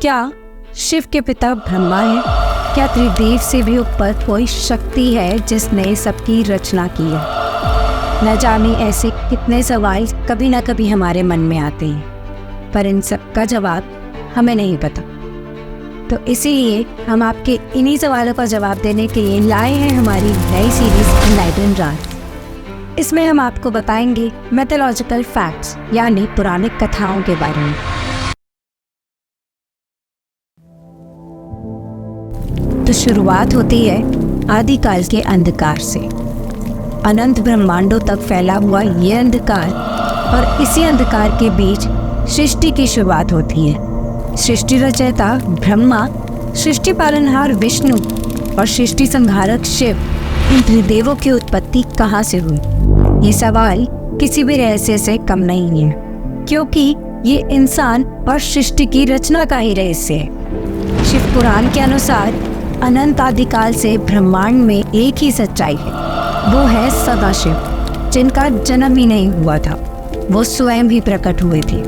क्या शिव के पिता ब्रह्मा हैं? क्या त्रिदेव से भी ऊपर कोई शक्ति है जिसने सबकी रचना की है? न जाने ऐसे कितने सवाल कभी ना कभी हमारे मन में आते हैं, पर इन सब का जवाब हमें नहीं पता। तो इसीलिए हम आपके इन्हीं सवालों का जवाब देने के लिए लाए हैं हमारी नई सीरीज एनलाइटन राज। इसमें हम आपको बताएंगे मैथोलॉजिकल फैक्ट्स यानी पौराणिक कथाओं के बारे में। तो शुरुआत होती है आदिकाल के अंधकार से। अनंत ब्रह्मांडों तक फैला हुआ ये अंधकार, और इसी अंधकार के बीच सृष्टि की शुरुआत होती है। सृष्टि रचयिता ब्रह्मा, सृष्टि पालनहार विष्णु और सृष्टि संहारक शिव, इन त्रिदेवों की उत्पत्ति कहाँ से हुई? ये सवाल किसी भी रहस्य से कम नहीं है, क्योंकि ये इंसान और सृष्टि की रचना का ही रहस्य है। शिव पुराण के अनुसार अनंत आदिकाल से ब्रह्मांड में एक ही सच्चाई है, वो है सदाशिव, जिनका जन्म ही नहीं हुआ था। वो स्वयं ही प्रकट हुए थे।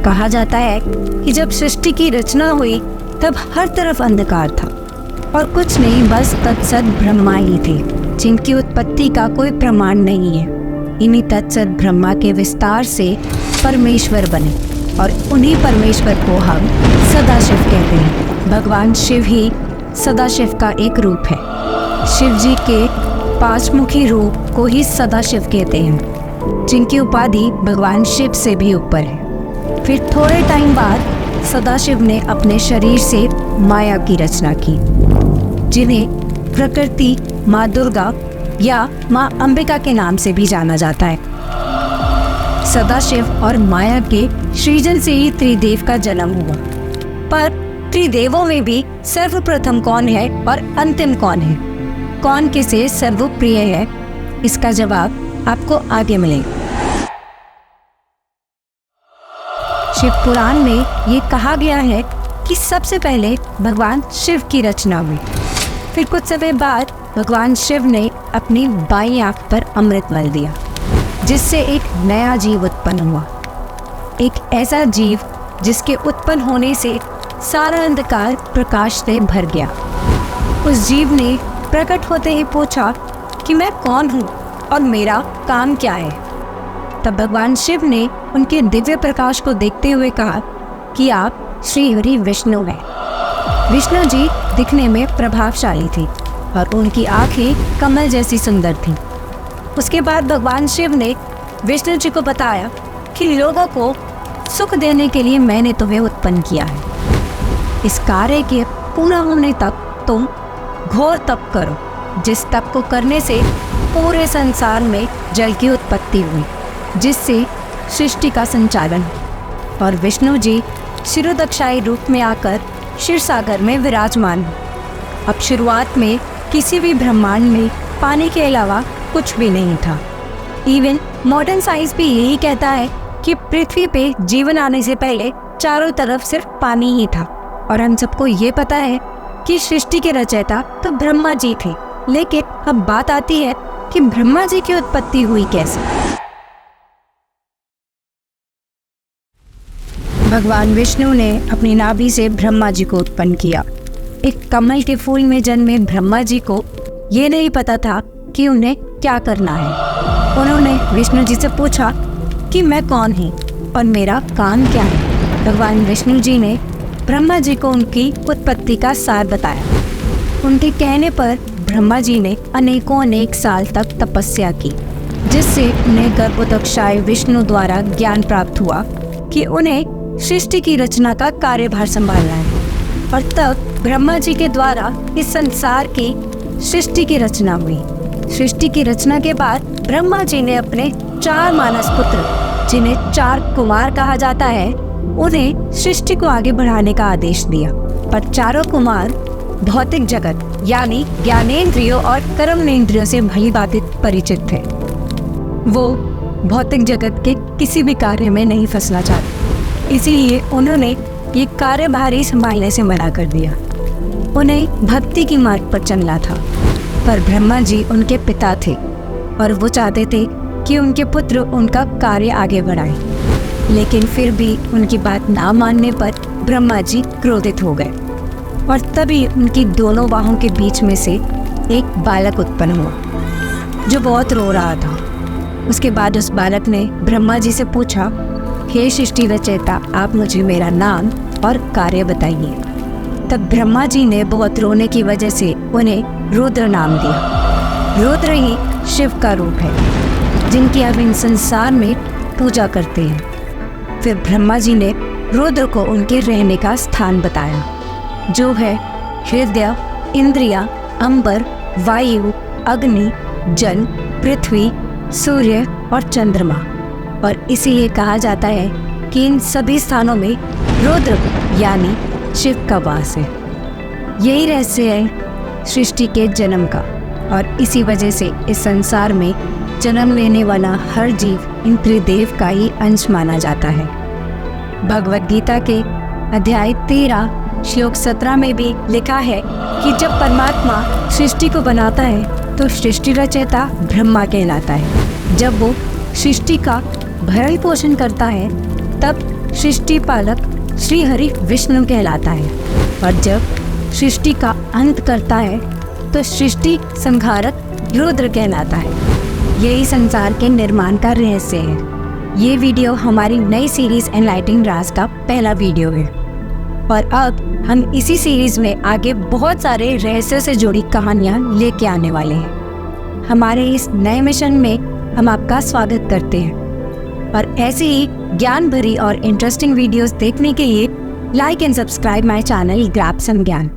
कहा जाता है कि जब सृष्टि की रचना हुई तब हर तरफ अंधकार था और कुछ नहीं, बस तत्सत ब्रह्मा ही थे, जिनकी उत्पत्ति का कोई प्रमाण नहीं है। इन्हीं तत्सत ब्रह्मा के विस्तार से परमेश्वर बने, और उन्हीं परमेश्वर को हम सदाशिव कहते हैं। भगवान शिव ही सदाशिव का एक रूप है। शिव जी के 5 मुखी रूप को ही सदाशिव कहते हैं, जिनकी उपाधि भगवान शिव से भी ऊपर है। फिर थोड़े टाइम बाद सदाशिव ने अपने शरीर से माया की रचना की, जिन्हें प्रकृति माँ दुर्गा या माँ अंबिका के नाम से भी जाना जाता है। सदाशिव और माया के सृजन से ही त्रिदेव का जन्म हुआ। पर त्रिदेवों में भी सर्वप्रथम कौन है और अंतिम कौन है? कौन किसे सर्वप्रिय है? इसका जवाब आपको आगे मिलेगा। शिव पुराण में ये कहा गया है कि सबसे पहले भगवान शिव की रचना हुई। फिर कुछ समय बाद भगवान शिव ने अपनी बाईं आंख पर अमृत मल दिया, जिससे एक नया जीव उत्पन्न हुआ। एक ऐसा जीव जिसके उत्पन्न होने से सारा अंधकार प्रकाश से भर गया। उस जीव ने प्रकट होते ही पूछा कि मैं कौन हूँ और मेरा काम क्या है? तब भगवान शिव ने उनके दिव्य प्रकाश को देखते हुए कहा कि आप श्री हरि विष्णु हैं। विष्णु जी दिखने में प्रभावशाली थे और उनकी आंखें कमल जैसी सुंदर थीं। उसके बाद भगवान शिव ने विष्णु जी को बताया कि लोगों को सुख देने के लिए मैंने तुम्हें उत्पन्न किया है। इस कार्य के पूरा होने तक तुम घोर तप करो, जिस तप को करने से पूरे संसार में जल की उत्पत्ति हुई, जिससे सृष्टि का संचालन हो। और विष्णु जी क्षीरोदक्षाई रूप में आकर क्षीर सागर में विराजमान हो। अब शुरुआत में किसी भी ब्रह्मांड में पानी के अलावा कुछ भी नहीं था। इवन मॉडर्न साइंस भी यही कहता है कि पृथ्वी पे जीवन आने से पहले चारों तरफ सिर्फ पानी ही था। और हम सबको ये पता है कि सृष्टि के रचयिता तो ब्रह्मा जी थे, लेकिन अब बात आती है कि ब्रह्मा जी की उत्पत्ति हुई कैसे? भगवान विष्णु ने अपनी नाभि से ब्रह्मा जी को उत्पन्न किया। एक कमल के फूल में जन्मे ब्रह्मा जी को ये नहीं पता था कि उन्हें क्या करना है। उन्होंने विष्णु जी से पूछा कि मैं कौन हूँ और मेरा काम क्या है। भगवान विष्णु जी ने ब्रह्मा जी को उनकी उत्पत्ति का सार बताया। उनके कहने पर ब्रह्मा जी ने अनेक साल तक तपस्या की, जिससे उन्हें गर्भोदक्षाय विष्णु द्वारा ज्ञान प्राप्त हुआ कि उन्हें सृष्टि की रचना का कार्यभार संभालना है। और तब ब्रह्मा जी के द्वारा इस संसार की सृष्टि की रचना हुई। सृष्टि की रचना के बाद ब्रह्मा जी ने अपने 4 मानस पुत्र, जिन्हें 4 कुमार कहा जाता है, उन्हें सृष्टि को आगे बढ़ाने का आदेश दिया। पर चारों कुमार भौतिक जगत यानी ज्ञानेंद्रियों और कर्मेंद्रियों से भली भांति परिचित थे। वो भौतिक जगत के किसी भी कार्य में नहीं फंसना चाहते, इसीलिए उन्होंने ये कार्यभारी संभालने से मना कर दिया। उन्हें भक्ति की मार्ग पर चलना था। पर ब्रह्मा जी उनके पिता थे और वो चाहते थे कि उनके पुत्र उनका कार्य आगे बढ़ाएं। लेकिन फिर भी उनकी बात ना मानने पर ब्रह्मा जी क्रोधित हो गए और तभी उनकी दोनों बाहों के बीच में से एक बालक उत्पन्न हुआ जो बहुत रो रहा था। उसके बाद उस बालक ने ब्रह्मा जी से पूछा, हे सृष्टि रचयिता, आप मुझे मेरा नाम और कार्य बताइए। तब ब्रह्मा जी ने बहुत रोने की वजह से उन्हें रुद्र नाम दिया। रुद्र ही शिव का रूप है जिनकी अब इन संसार में पूजा करते हैं। फिर ब्रह्मा जी ने रुद्र को उनके रहने का स्थान बताया जो है हृदय, इंद्रिया, अंबर, वायु, अग्नि, जल, पृथ्वी, सूर्य और चंद्रमा। और इसीलिए कहा जाता है कि इन सभी स्थानों में रुद्र यानी शिव का वास है। यही रहस्य है सृष्टि के जन्म का और इसी वजह से इस संसार में जन्म लेने वाला हर जीव इन त्रिदेव का ही अंश माना जाता है। भगवद गीता के अध्याय 13 श्लोक 17 में भी लिखा है कि जब परमात्मा सृष्टि को बनाता है तो सृष्टि रचयिता ब्रह्मा कहलाता है। जब वो सृष्टि का भरण पोषण करता है तब सृष्टि पालक श्री हरि विष्णु कहलाता है और जब सृष्टि का अंत करता है तो सृष्टि संहारक रुद्र कहलाता है। यही संसार के निर्माण का रहस्य है। ये वीडियो हमारी नई सीरीज एनलाइटिंग राज का पहला वीडियो है और अब हम इसी सीरीज में आगे बहुत सारे रहस्यों से जुड़ी कहानियाँ लेके आने वाले हैं। हमारे इस नए मिशन में हम आपका स्वागत करते हैं और ऐसे ही ज्ञान भरी और इंटरेस्टिंग वीडियोस देखने के लिए like and subscribe my channel grab some ज्ञान।